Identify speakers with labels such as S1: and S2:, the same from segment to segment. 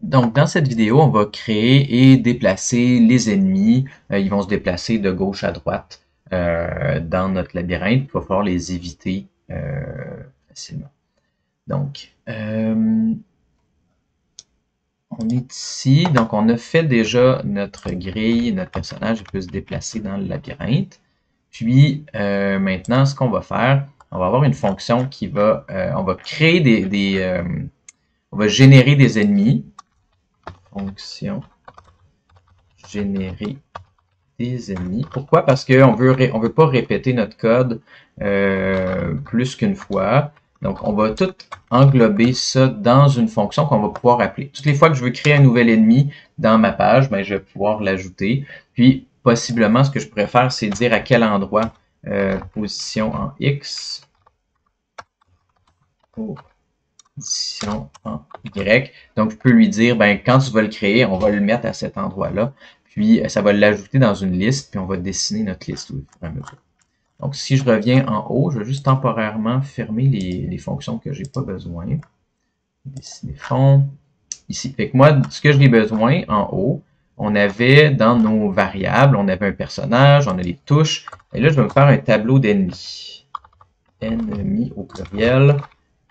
S1: Donc, dans cette vidéo, on va créer et déplacer les ennemis. Ils vont se déplacer de gauche à droite dans notre labyrinthe. Il va falloir les éviter facilement. Donc, on est ici. Donc, on a fait déjà notre grille. Notre personnage peut se déplacer dans le labyrinthe. Puis, maintenant, ce qu'on va faire, on va avoir une fonction qui va... on va créer on va générer des ennemis. Fonction générer des ennemis. Pourquoi? Parce qu'on veut pas répéter notre code plus qu'une fois. Donc, on va tout englober ça dans une fonction qu'on va pouvoir appeler. Toutes les fois que je veux créer un nouvel ennemi dans ma page, ben, je vais pouvoir l'ajouter. Puis, possiblement, ce que je pourrais faire, c'est dire à quel endroit position en X, position en Y. Donc, je peux lui dire, ben, quand tu vas le créer, on va le mettre à cet endroit-là. Puis, ça va l'ajouter dans une liste, puis on va dessiner notre liste au fur et à mesure. Donc, si je reviens en haut, je vais juste temporairement fermer les fonctions que j'ai pas besoin. Dessiner fond. Ici. Fait que moi, ce que j'ai besoin en haut, on avait dans nos variables, on avait un personnage, on a les touches. Et là, je vais me faire un tableau d'ennemis. Ennemis au pluriel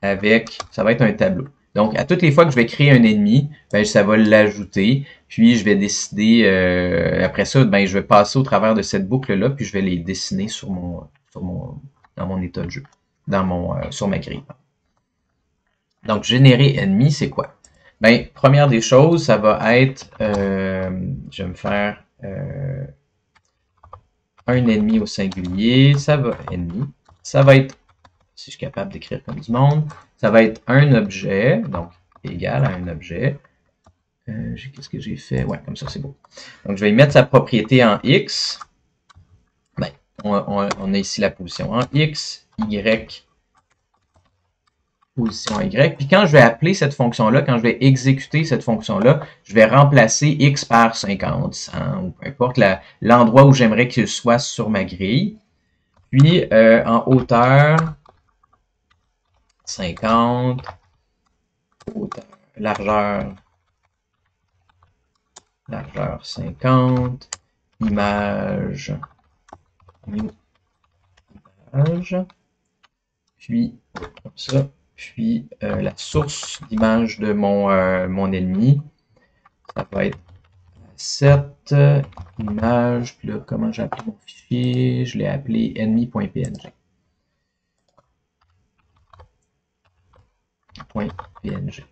S1: avec, ça va être un tableau. Donc, à toutes les fois que je vais créer un ennemi, ben, ça va l'ajouter. Puis, je vais décider, après ça, ben, je vais passer au travers de cette boucle-là, puis je vais les dessiner dans mon état de jeu, sur ma grille. Donc, générer ennemi, c'est quoi? Ben, première des choses, ça va être, je vais me faire un ennemi au singulier, ennemi, ça va être, si je suis capable d'écrire comme du monde, ça va être un objet, donc égal à un objet. Qu'est-ce que j'ai fait? Ouais, comme ça, c'est beau. Donc, je vais y mettre sa propriété en X. Ben, on a ici la position en X, Y, position Y. Puis quand je vais appeler cette fonction-là, quand je vais exécuter cette fonction-là, je vais remplacer X par 50, 100, ou peu importe l'endroit où j'aimerais qu'il soit sur ma grille. Puis, en hauteur, 50, hauteur, largeur 50, image, puis comme ça, puis la source d'image de mon ennemi, ça va être 7 images, puis là, comment j'ai appelé mon fichier? Je l'ai appelé ennemi.png. .png.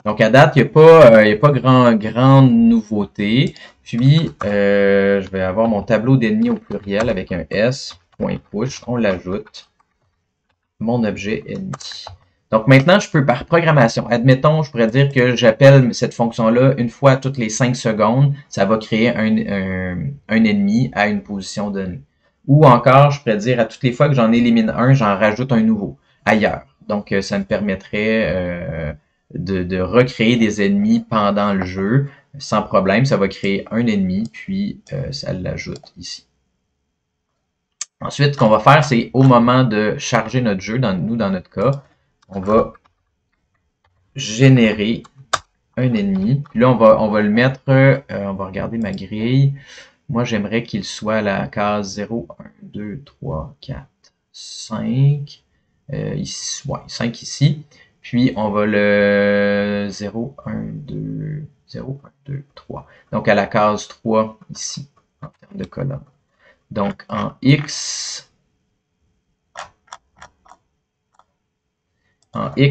S1: Donc, à date, il n'y a pas grande nouveauté. Puis, je vais avoir mon tableau d'ennemis au pluriel avec un S, .push, on l'ajoute. Mon objet ennemi. Donc, maintenant, je peux par programmation. Admettons, je pourrais dire que j'appelle cette fonction-là une fois toutes les 5 secondes. Ça va créer un ennemi à une position donnée. Ou encore, je pourrais dire à toutes les fois que j'en élimine un, j'en rajoute un nouveau ailleurs. Donc, ça me permettrait de recréer des ennemis pendant le jeu sans problème. Ça va créer un ennemi, puis ça l'ajoute ici. Ensuite, ce qu'on va faire, c'est au moment de charger notre jeu, dans notre cas, on va générer un ennemi. Puis là, on va le mettre, on va regarder ma grille. Moi, j'aimerais qu'il soit à la case 0, 1, 2, 3, 4, 5. Ici, ouais, 5 ici. Puis, on va le 0, 1, 2, 0, 1, 2, 3. Donc, à la case 3 ici, en termes de colonne. Donc, en X,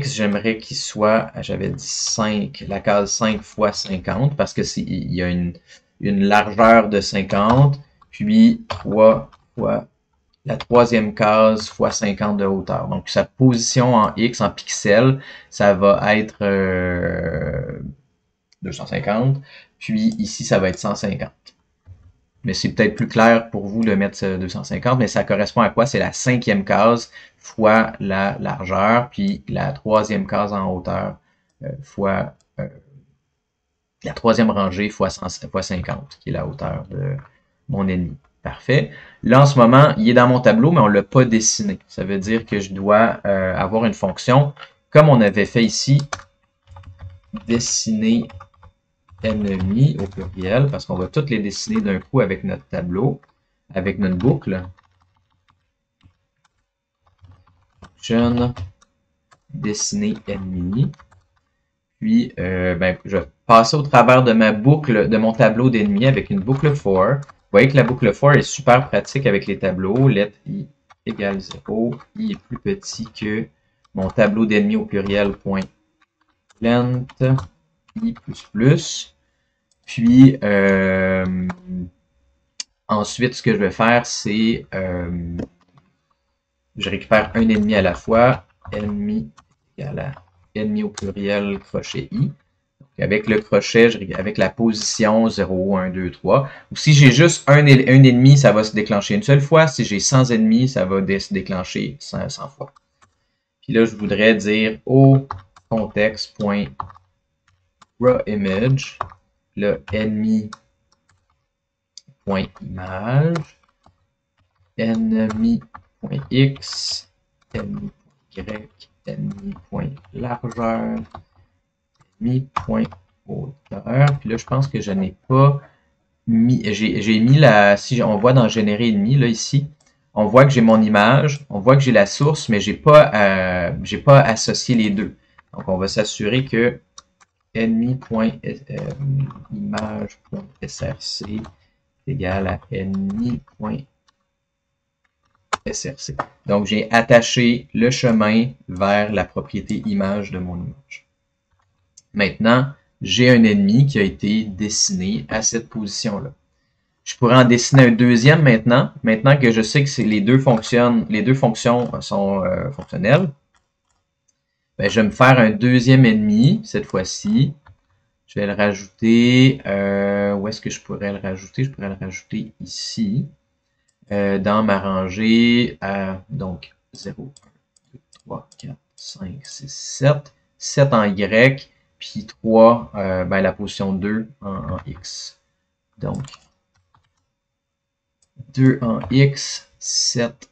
S1: j'aimerais qu'il soit, j'avais dit 5, la case 5 fois 50, parce que il y a une largeur de 50, puis 3 fois la troisième case fois 50 de hauteur. Donc, sa position en X, en pixels, ça va être 250, puis ici, ça va être 150. Mais c'est peut-être plus clair pour vous de mettre 250, mais ça correspond à quoi? C'est la cinquième case fois la largeur, puis la troisième case en hauteur fois la troisième rangée fois 50, qui est la hauteur de mon ennemi. Parfait. Là, en ce moment, il est dans mon tableau, mais on ne l'a pas dessiné. Ça veut dire que je dois avoir une fonction, comme on avait fait ici, dessiner ennemi au pluriel, parce qu'on va toutes les dessiner d'un coup avec notre tableau, avec notre boucle. Function dessiner ennemi. Puis, je vais passer au travers de ma boucle, de mon tableau d'ennemis avec une boucle for. Vous voyez que la boucle for est super pratique avec les tableaux. Let i égale 0. I est plus petit que mon tableau d'ennemis au pluriel point length i plus. Puis, ensuite, ce que je vais faire, c'est je récupère un ennemi à la fois. Ennemi égale à ennemi au pluriel crochet i. Donc, avec le crochet, avec la position 0, 1, 2, 3. Ou si j'ai juste un ennemi, ça va se déclencher une seule fois. Si j'ai 100 ennemis, ça va se déclencher 100 fois. Puis là, je voudrais dire au contexte.drawImage, le ennemi.image, ennemi.x, ennemi.y, ennemi.largeur, ennemi.hauteur. Puis là, je pense que je n'ai pas mis, j'ai mis la, si on voit dans générer ennemi, là, ici, on voit que j'ai mon image, on voit que j'ai la source, mais j'ai pas associé les deux. Donc, on va s'assurer que ennemi.image.src égale à ennemi.src. Donc, j'ai attaché le chemin vers la propriété image de mon image. Maintenant, j'ai un ennemi qui a été dessiné à cette position-là. Je pourrais en dessiner un deuxième maintenant que je sais que les deux fonctions sont fonctionnelles. Ben, je vais me faire un deuxième ennemi, cette fois-ci. Je vais le rajouter, où est-ce que je pourrais le rajouter? Je pourrais le rajouter ici, dans ma rangée, donc 0, 1, 2, 3, 4, 5, 6, 7, 7 en Y, puis 3, la position 2 en X. Donc, 2 en X, 7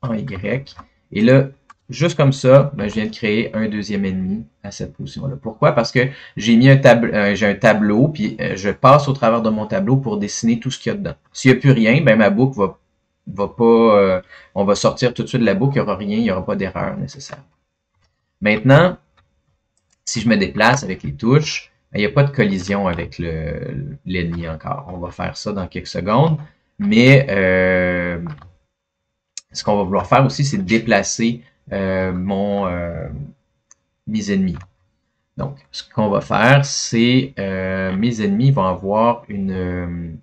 S1: en Y. Et là, juste comme ça, je viens de créer un deuxième ennemi à cette position-là. Pourquoi? Parce que j'ai mis j'ai un tableau, puis je passe au travers de mon tableau pour dessiner tout ce qu'il y a dedans. S'il n'y a plus rien, ma boucle va pas... on va sortir tout de suite de la boucle, il n'y aura rien, il n'y aura pas d'erreur nécessaire. Maintenant, si je me déplace avec les touches, il n'y a pas de collision avec l'ennemi encore. On va faire ça dans quelques secondes. Mais ce qu'on va vouloir faire aussi, c'est déplacer mes ennemis. Donc, ce qu'on va faire, c'est mes ennemis vont avoir une...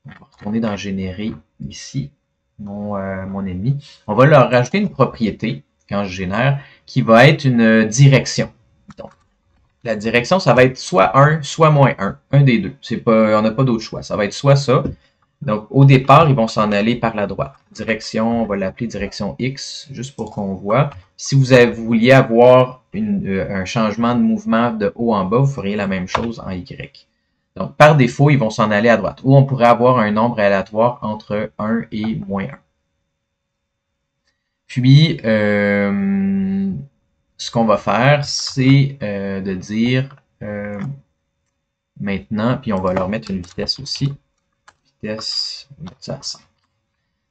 S1: on va retourner dans Générer ici, mon ennemi. On va leur rajouter une propriété, quand je génère, qui va être une direction. Donc, la direction, ça va être soit 1, soit moins 1. Un des deux. On n'a pas d'autre choix. Ça va être soit ça. Donc, au départ, ils vont s'en aller par la droite. Direction, on va l'appeler direction X, juste pour qu'on voit. Si vous vouliez avoir un changement de mouvement de haut en bas, vous feriez la même chose en Y. Donc, par défaut, ils vont s'en aller à droite. Ou on pourrait avoir un nombre aléatoire entre 1 et moins 1. Puis, ce qu'on va faire, c'est de dire maintenant, puis on va leur mettre une vitesse aussi. Vitesse, on va mettre ça à 5.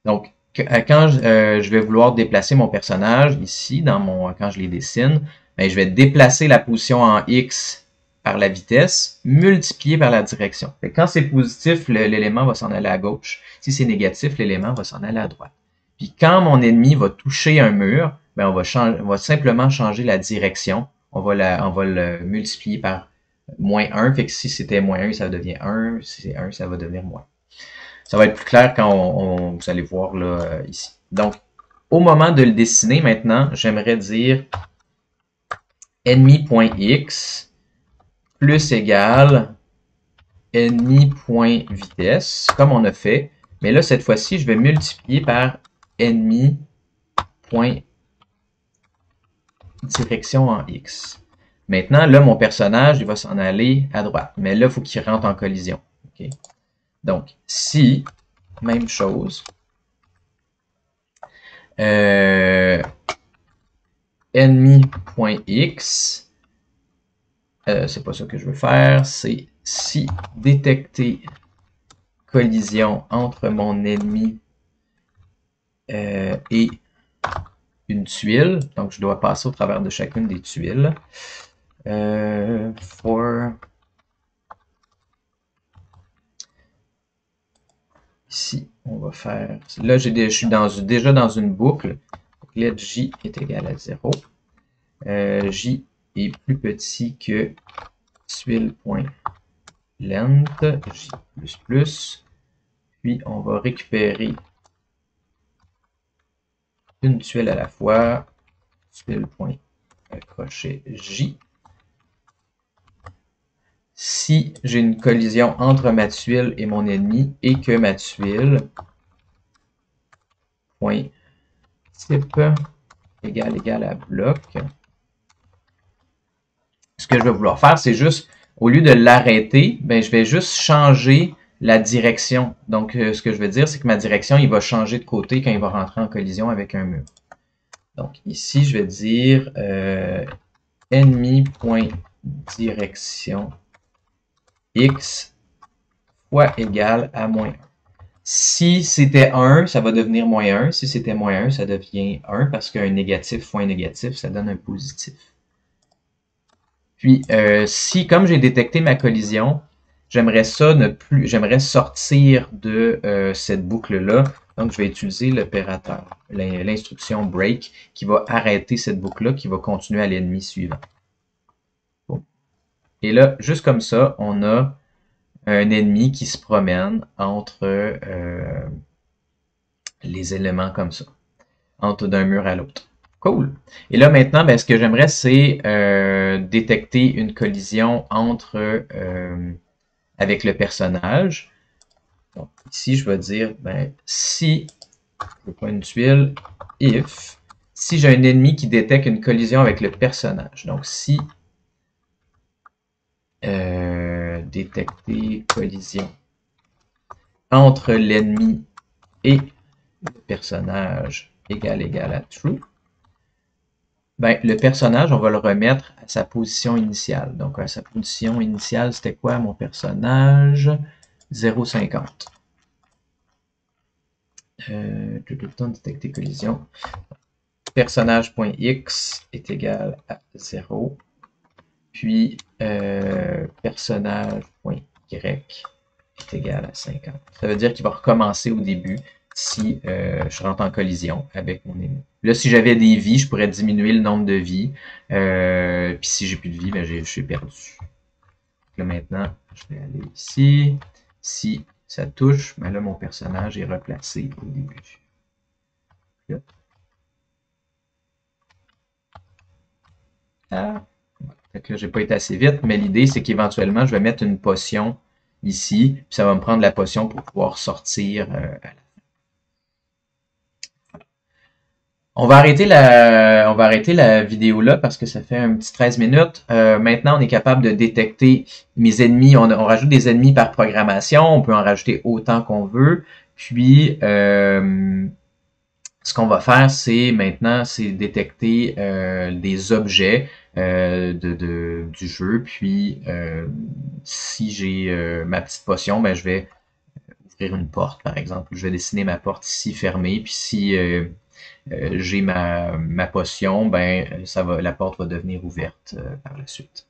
S1: Donc, quand je vais vouloir déplacer mon personnage ici, quand je les dessine, je vais déplacer la position en X par la vitesse, multiplié par la direction. Quand c'est positif, l'élément va s'en aller à gauche. Si c'est négatif, l'élément va s'en aller à droite. Puis quand mon ennemi va toucher un mur, on va simplement changer la direction. On va le multiplier par moins 1. Fait que si c'était moins 1, ça devient 1. Si c'est 1, ça va devenir moins. Ça va être plus clair quand vous allez voir là, ici. Donc, au moment de le dessiner maintenant, j'aimerais dire ennemi.x plus égal ennemi.vitesse, comme on a fait. Mais là, cette fois-ci, je vais multiplier par ennemi.direction en x. Maintenant, là, mon personnage, il va s'en aller à droite. Mais là, il faut qu'il rentre en collision. Okay? Donc, si, même chose, ennemi.x c'est pas ça que je veux faire, c'est si détecter collision entre mon ennemi et une tuile, donc je dois passer au travers de chacune des tuiles. For ici, on va faire, là je suis déjà dans une boucle, donc let j est égal à 0. J est plus petit que tuile.length, j++, puis on va récupérer une tuile à la fois, tuile.crochet j. Si j'ai une collision entre ma tuile et mon ennemi et que ma tuile point type égal à bloc, ce que je vais vouloir faire, c'est juste, au lieu de l'arrêter, ben, je vais juste changer la direction. Donc, ce que je veux dire, c'est que ma direction, il va changer de côté quand il va rentrer en collision avec un mur. Donc, ici, je vais dire ennemi.direction x fois égal à moins 1. Si c'était 1, ça va devenir moins 1. Si c'était moins 1, ça devient 1 parce qu'un négatif fois un négatif, ça donne un positif. Puis, si, comme j'ai détecté ma collision, j'aimerais sortir de cette boucle-là. Donc, je vais utiliser l'opérateur, l'instruction break, qui va arrêter cette boucle-là, qui va continuer à l'ennemi suivant. Bon. Et là, juste comme ça, on a un ennemi qui se promène entre les éléments comme ça, entre d'un mur à l'autre. Cool. Et là, maintenant, ben, ce que j'aimerais, c'est détecter une collision entre avec le personnage. Donc, ici, je vais dire, ben, si, je veux pas une tuile, if, si j'ai un ennemi qui détecte une collision avec le personnage. Donc, si détecter collision entre l'ennemi et le personnage égal à true, ben, le personnage, on va le remettre à sa position initiale. Donc, à sa position initiale, c'était quoi mon personnage? 0,50. Tout le temps détecter collision. Personnage.x est égal à 0. Puis, personnage.y est égal à 50. Ça veut dire qu'il va recommencer au début si je rentre en collision avec mon ennemi. Là, si j'avais des vies, je pourrais diminuer le nombre de vies. Puis si j'ai plus de vie, ben, je suis perdu. Là, maintenant, je vais aller ici. Si ça touche, ben là, mon personnage est replacé au début. Là. Ah. Fait que là, j'ai pas été assez vite, mais l'idée, c'est qu'éventuellement, je vais mettre une potion ici, puis ça va me prendre la potion pour pouvoir sortir à la fin. On va arrêter la vidéo là parce que ça fait un petit 13 minutes. Maintenant, on est capable de détecter mes ennemis. On rajoute des ennemis par programmation. On peut en rajouter autant qu'on veut. Puis, ce qu'on va faire, c'est maintenant, c'est détecter des objets du jeu. Puis, si j'ai ma petite potion, ben, je vais ouvrir une porte, par exemple. Je vais dessiner ma porte ici fermée. Puis, si j'ai ma potion, ben, la porte va devenir ouverte par la suite.